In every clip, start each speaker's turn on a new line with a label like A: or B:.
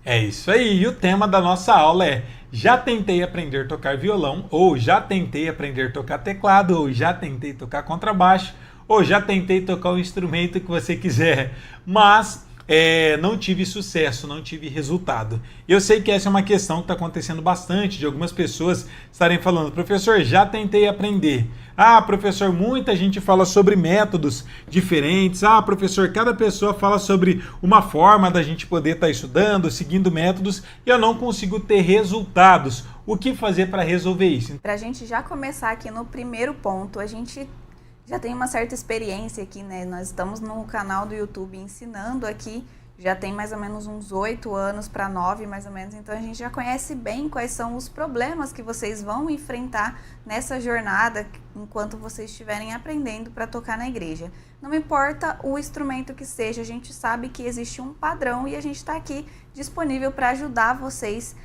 A: É isso aí, e o tema da nossa aula é: já tentei aprender a tocar violão, ou já tentei aprender a tocar teclado, ou já tentei tocar contrabaixo, ou já tentei tocar o instrumento que você quiser, mas não tive sucesso, não tive resultado. Eu sei que essa é uma questão que está acontecendo bastante, de algumas pessoas estarem falando: professor, já tentei aprender. Ah, professor, muita gente fala sobre métodos diferentes. Ah, professor, cada pessoa fala sobre uma forma da gente poder estar estudando, seguindo métodos, e eu não consigo ter resultados. O que fazer para resolver isso?
B: Para a gente já começar aqui no primeiro ponto, a gente já tem uma certa experiência aqui, né? Nós estamos no canal do YouTube ensinando aqui, já tem mais ou menos uns 8 anos para 9, mais ou menos, então a gente já conhece bem quais são os problemas que vocês vão enfrentar nessa jornada enquanto vocês estiverem aprendendo para tocar na igreja. Não importa o instrumento que seja, a gente sabe que existe um padrão e a gente está aqui disponível para ajudar vocês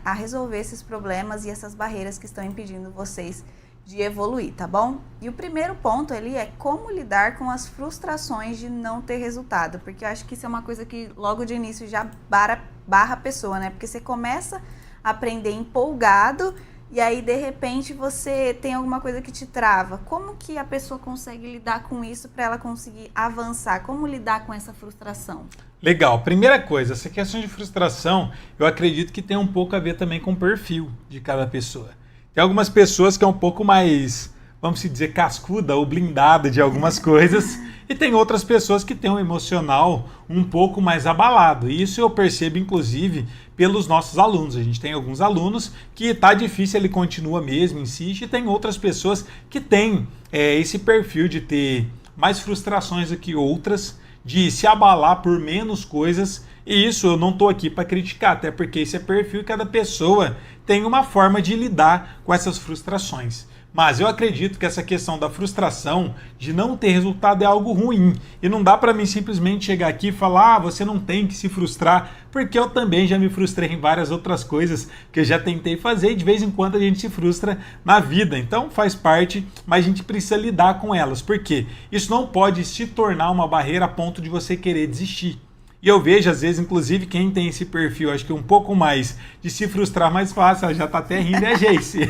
B: a resolver esses problemas e essas barreiras que estão impedindo vocês de evoluir, tá bom? E o primeiro ponto ali é como lidar com as frustrações de não ter resultado, porque eu acho que isso é uma coisa que logo de início já barra a pessoa, né? Porque você começa a aprender empolgado e aí de repente você tem alguma coisa que te trava. Como que a pessoa consegue lidar com isso para ela conseguir avançar? Como lidar com essa frustração?
A: Legal, primeira coisa, essa questão de frustração, eu acredito que tem um pouco a ver também com o perfil de cada pessoa. Tem algumas pessoas que é um pouco mais, vamos dizer, cascuda ou blindada de algumas coisas, e tem outras pessoas que têm um emocional um pouco mais abalado. E isso eu percebo, inclusive, pelos nossos alunos. A gente tem alguns alunos que tá difícil, ele continua mesmo, insiste, e tem outras pessoas que têm esse perfil de ter mais frustrações do que outras, de se abalar por menos coisas. E isso eu não estou aqui para criticar, até porque esse é perfil e cada pessoa tem uma forma de lidar com essas frustrações. Mas eu acredito que essa questão da frustração, de não ter resultado, é algo ruim. E não dá para mim simplesmente chegar aqui e falar: ah, você não tem que se frustrar, porque eu também já me frustrei em várias outras coisas que eu já tentei fazer, e de vez em quando a gente se frustra na vida. Então faz parte, mas a gente precisa lidar com elas. Por quê? Isso não pode se tornar uma barreira a ponto de você querer desistir. E eu vejo, às vezes, inclusive, quem tem esse perfil, acho que um pouco mais de se frustrar mais fácil, ela já tá até rindo, é a Geice.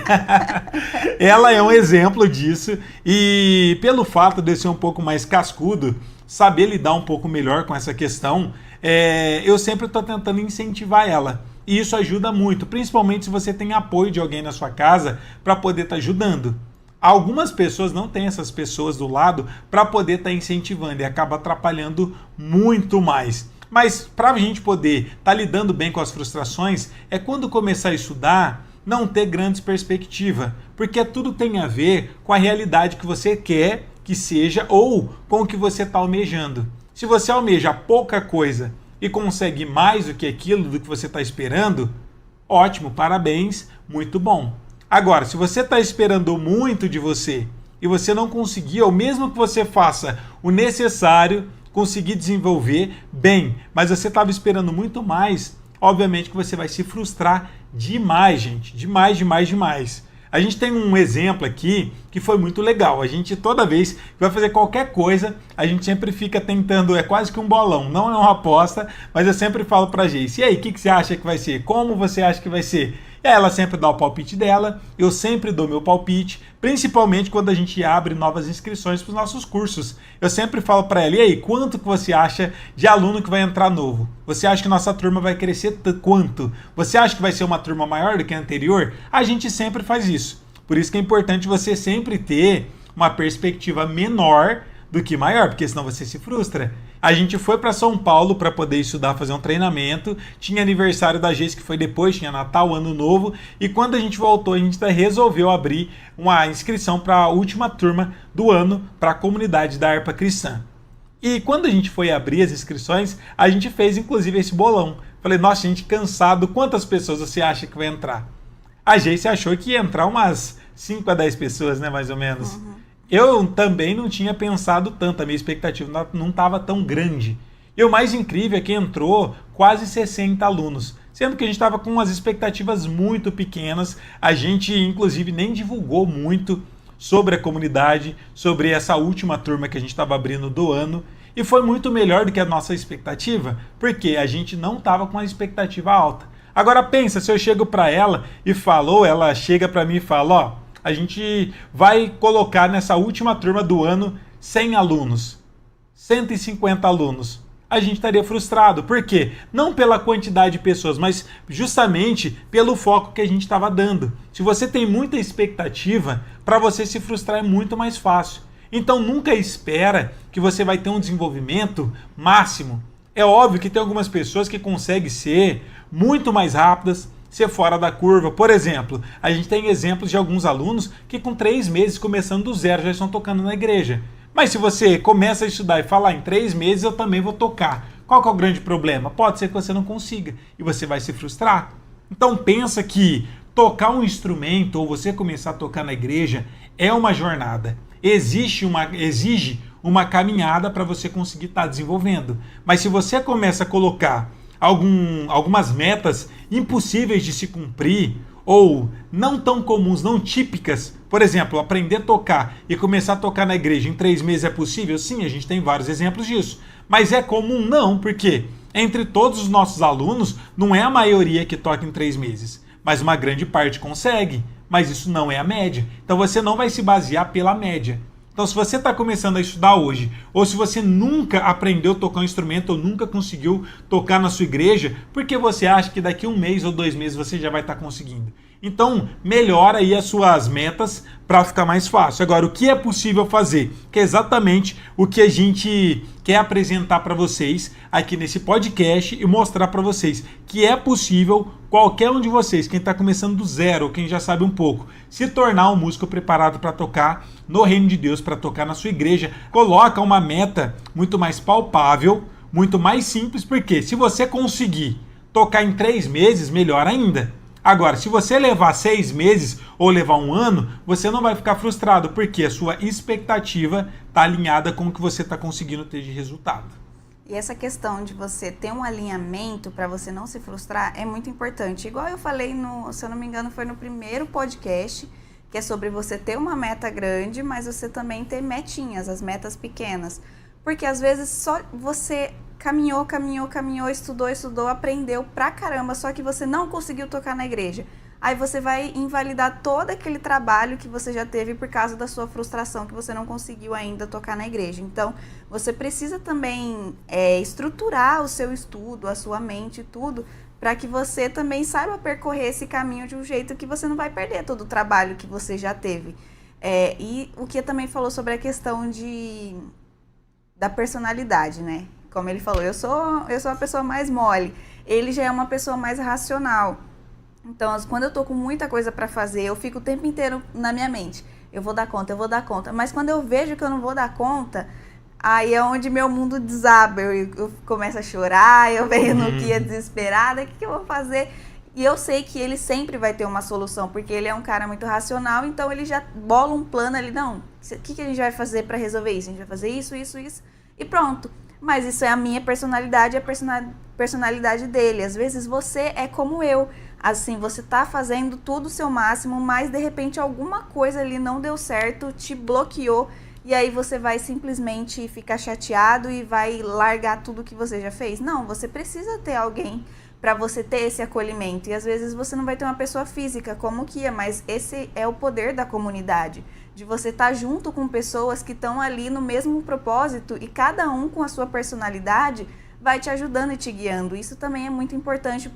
A: Ela é um exemplo disso, e pelo fato de eu ser um pouco mais cascudo, saber lidar um pouco melhor com essa questão, eu sempre estou tentando incentivar ela. E isso ajuda muito, principalmente se você tem apoio de alguém na sua casa para poder estar ajudando. Algumas pessoas não têm essas pessoas do lado para poder estar incentivando, e acaba atrapalhando muito mais. Mas para a gente poder estar lidando bem com as frustrações, é quando começar a estudar, não ter grandes perspectivas, porque tudo tem a ver com a realidade que você quer que seja ou com o que você está almejando. Se você almeja pouca coisa e consegue mais do que aquilo do que você está esperando, ótimo, parabéns, muito bom. Agora, se você está esperando muito de você e você não conseguir, ou mesmo que você faça o necessário, conseguir desenvolver bem, mas você estava esperando muito mais, obviamente que você vai se frustrar demais, gente. Demais, demais, demais. A gente tem um exemplo aqui que foi muito legal. A gente, toda vez que vai fazer qualquer coisa, a gente sempre fica tentando, é quase que um bolão, não é uma aposta, mas eu sempre falo pra Geice: e aí, o que você acha que vai ser? Como você acha que vai ser? E ela sempre dá o palpite dela, eu sempre dou meu palpite, principalmente quando a gente abre novas inscrições para os nossos cursos. Eu sempre falo para ela: e aí, quanto que você acha de aluno que vai entrar novo? Você acha que nossa turma vai crescer quanto? Você acha que vai ser uma turma maior do que a anterior? A gente sempre faz isso. Por isso que é importante você sempre ter uma perspectiva menor do que maior, porque senão você se frustra. A gente foi para São Paulo para poder estudar, fazer um treinamento. Tinha aniversário da Geice que foi depois, tinha Natal, Ano Novo. E quando a gente voltou, a gente resolveu abrir uma inscrição para a última turma do ano para a comunidade da Harpa Cristã. E quando a gente foi abrir as inscrições, a gente fez inclusive esse bolão. Falei: nossa, gente, cansado, quantas pessoas você acha que vai entrar? A Geice achou que ia entrar umas 5 a 10 pessoas, né, mais ou menos.
B: Uhum.
A: Eu também não tinha pensado tanto, a minha expectativa não estava tão grande. E o mais incrível é que entrou quase 60 alunos, sendo que a gente estava com umas expectativas muito pequenas. A gente, inclusive, nem divulgou muito sobre a comunidade, sobre essa última turma que a gente estava abrindo do ano. E foi muito melhor do que a nossa expectativa, porque a gente não estava com a expectativa alta. Agora pensa, se eu chego para ela e falo, ou ela chega para mim e fala, ó, a gente vai colocar nessa última turma do ano 100 alunos, 150 alunos. A gente estaria frustrado. Por quê? Não pela quantidade de pessoas, mas justamente pelo foco que a gente estava dando. Se você tem muita expectativa, para você se frustrar é muito mais fácil. Então nunca espera que você vai ter um desenvolvimento máximo. É óbvio que tem algumas pessoas que conseguem ser muito mais rápidas, ser fora da curva. Por exemplo, a gente tem exemplos de alguns alunos que com 3 meses, começando do zero, já estão tocando na igreja. Mas se você começa a estudar e falar em 3 meses, eu também vou tocar. Qual que é o grande problema? Pode ser que você não consiga e você vai se frustrar. Então pensa que tocar um instrumento ou você começar a tocar na igreja é uma jornada. Exige uma caminhada para você conseguir estar desenvolvendo. Mas se você começa a colocar algumas metas impossíveis de se cumprir, ou não tão comuns, não típicas, por exemplo, aprender a tocar e começar a tocar na igreja em 3 meses é possível? Sim, a gente tem vários exemplos disso. Mas é comum? Não, porque entre todos os nossos alunos, não é a maioria que toca em 3 meses, mas uma grande parte consegue, mas isso não é a média. Então você não vai se basear pela média. Então se você está começando a estudar hoje, ou se você nunca aprendeu a tocar um instrumento, ou nunca conseguiu tocar na sua igreja, porque você acha que daqui 1 mês ou 2 meses você já vai estar conseguindo. Então, melhora aí as suas metas para ficar mais fácil. Agora, o que é possível fazer? Que é exatamente o que a gente quer apresentar para vocês aqui nesse podcast e mostrar para vocês que é possível qualquer um de vocês, quem está começando do zero, ou quem já sabe um pouco, se tornar um músico preparado para tocar no reino de Deus, para tocar na sua igreja. Coloca uma meta muito mais palpável, muito mais simples, porque se você conseguir tocar em 3 meses, melhor ainda. Agora, se você levar 6 meses ou levar 1 ano, você não vai ficar frustrado, porque a sua expectativa está alinhada com o que você está conseguindo ter de resultado.
B: E essa questão de você ter um alinhamento para você não se frustrar é muito importante. Igual eu falei, se eu não me engano, foi no primeiro podcast, que é sobre você ter uma meta grande, mas você também ter metinhas, as metas pequenas. Porque às vezes só você caminhou, estudou, aprendeu pra caramba, só que você não conseguiu tocar na igreja. Aí você vai invalidar todo aquele trabalho que você já teve por causa da sua frustração, que você não conseguiu ainda tocar na igreja. Então, você precisa também estruturar o seu estudo, a sua mente e tudo, para que você também saiba percorrer esse caminho de um jeito que você não vai perder todo o trabalho que você já teve. E o que também falou sobre a questão da personalidade, né? Como ele falou, eu sou a pessoa mais mole, ele já é uma pessoa mais racional. Então, quando eu tô com muita coisa para fazer, eu fico o tempo inteiro na minha mente. Eu vou dar conta. Mas quando eu vejo que eu não vou dar conta, aí é onde meu mundo desaba. Eu começo a chorar, eu venho no que é desesperada, o que eu vou fazer? E eu sei que ele sempre vai ter uma solução, porque ele é um cara muito racional, então ele já bola um plano ali, não, o que a gente vai fazer para resolver isso? A gente vai fazer isso, e pronto. Mas isso é a minha personalidade, a personalidade dele. Às vezes você é como eu. Assim, você tá fazendo tudo o seu máximo, mas de repente alguma coisa ali não deu certo, te bloqueou, e aí você vai simplesmente ficar chateado e vai largar tudo que você já fez. Não, você precisa ter alguém para você ter esse acolhimento. E às vezes você não vai ter uma pessoa física como Kia, mas esse é o poder da comunidade. De você estar junto com pessoas que estão ali no mesmo propósito e cada um com a sua personalidade vai te ajudando e te guiando. Isso também é muito importante,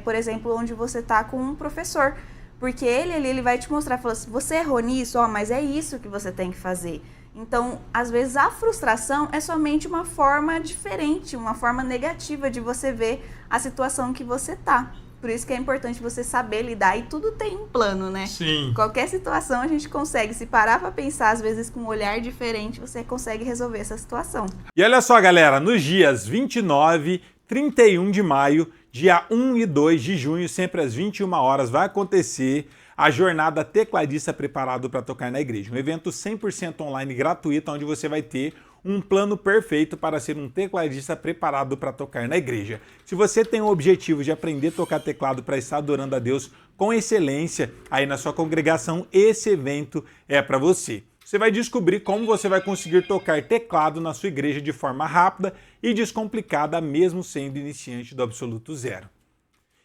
B: por exemplo, onde você está com um professor. Porque ele vai te mostrar, falando assim, você errou nisso, mas é isso que você tem que fazer. Então, às vezes, a frustração é somente uma forma diferente, uma forma negativa de você ver a situação que você está. Por isso que é importante você saber lidar, e tudo tem um plano, né?
A: Sim.
B: Qualquer situação a gente consegue, se parar para pensar, às vezes com um olhar diferente, você consegue resolver essa situação.
A: E olha só, galera, nos dias 29, 31 de maio, dia 1 e 2 de junho, sempre às 21 horas, vai acontecer a jornada Tecladista Preparado para Tocar na Igreja. Um evento 100% online gratuito, onde você vai ter um plano perfeito para ser um tecladista preparado para tocar na igreja. Se você tem o objetivo de aprender a tocar teclado para estar adorando a Deus com excelência aí na sua congregação, esse evento é para você. você vai descobrir como você vai conseguir tocar teclado na sua igreja de forma rápida e descomplicada, mesmo sendo iniciante do absoluto zero.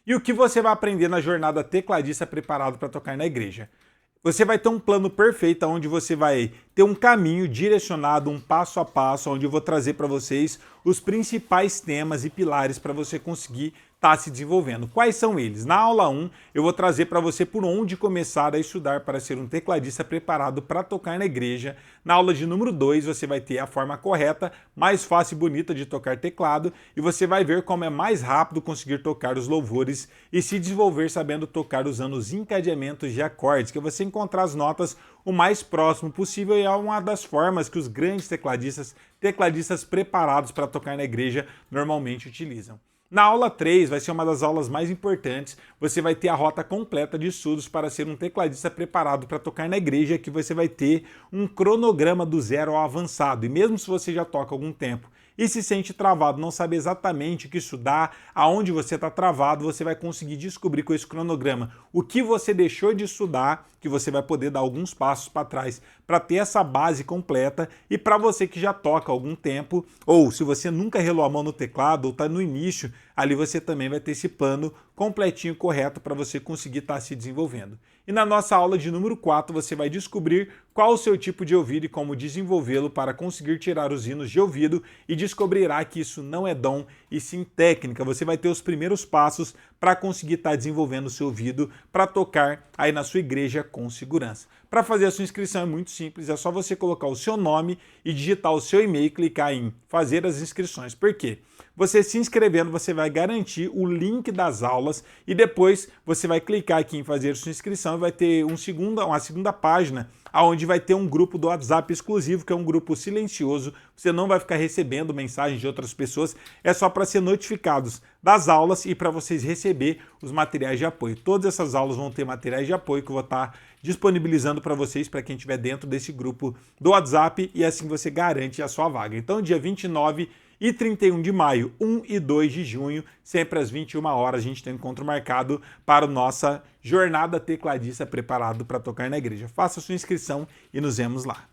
A: E o que você vai aprender na jornada Tecladista Preparado para Tocar na Igreja? Você vai ter um plano perfeito onde você vai ter um caminho direcionado, um passo a passo, onde eu vou trazer para vocês os principais temas e pilares para você conseguir estar se desenvolvendo. Quais são eles? Na aula 1, eu vou trazer para você por onde começar a estudar para ser um tecladista preparado para tocar na igreja. Na aula de número 2, você vai ter a forma correta, mais fácil e bonita de tocar teclado, e você vai ver como é mais rápido conseguir tocar os louvores e se desenvolver sabendo tocar usando os encadeamentos de acordes, que você encontrar as notas o mais próximo possível, e é uma das formas que os grandes tecladistas preparados para tocar na igreja normalmente utilizam. Na aula 3 vai ser uma das aulas mais importantes, você vai ter a rota completa de estudos para ser um tecladista preparado para tocar na igreja, que você vai ter um cronograma do zero ao avançado, e mesmo se você já toca há algum tempo e se sente travado, não sabe exatamente o que estudar, aonde você está travado, você vai conseguir descobrir com esse cronograma o que você deixou de estudar, que você vai poder dar alguns passos para trás para ter essa base completa. E para você que já toca há algum tempo, ou se você nunca relou a mão no teclado ou está no início, ali você também vai ter esse plano completinho, correto, para você conseguir estar se desenvolvendo. E na nossa aula de número 4, você vai descobrir qual o seu tipo de ouvido e como desenvolvê-lo para conseguir tirar os hinos de ouvido, e descobrirá que isso não é dom e sim técnica. Você vai ter os primeiros passos para conseguir estar desenvolvendo o seu ouvido para tocar aí na sua igreja com segurança. Para fazer a sua inscrição é muito simples, é só você colocar o seu nome e digitar o seu e-mail e clicar em fazer as inscrições. Por quê? Você se inscrevendo, você vai garantir o link das aulas, e depois você vai clicar aqui em fazer sua inscrição e vai ter uma segunda página onde vai ter um grupo do WhatsApp exclusivo, que é um grupo silencioso. Você não vai ficar recebendo mensagens de outras pessoas, é só para ser notificados das aulas e para vocês receber os materiais de apoio. Todas essas aulas vão ter materiais de apoio que eu vou estar disponibilizando para vocês, para quem estiver dentro desse grupo do WhatsApp, e assim você garante a sua vaga. Então, dia 29 e 31 de maio, 1 e 2 de junho, sempre às 21 horas, a gente tem um encontro marcado para a nossa jornada tecladista preparado para tocar na igreja. Faça sua inscrição e nos vemos lá.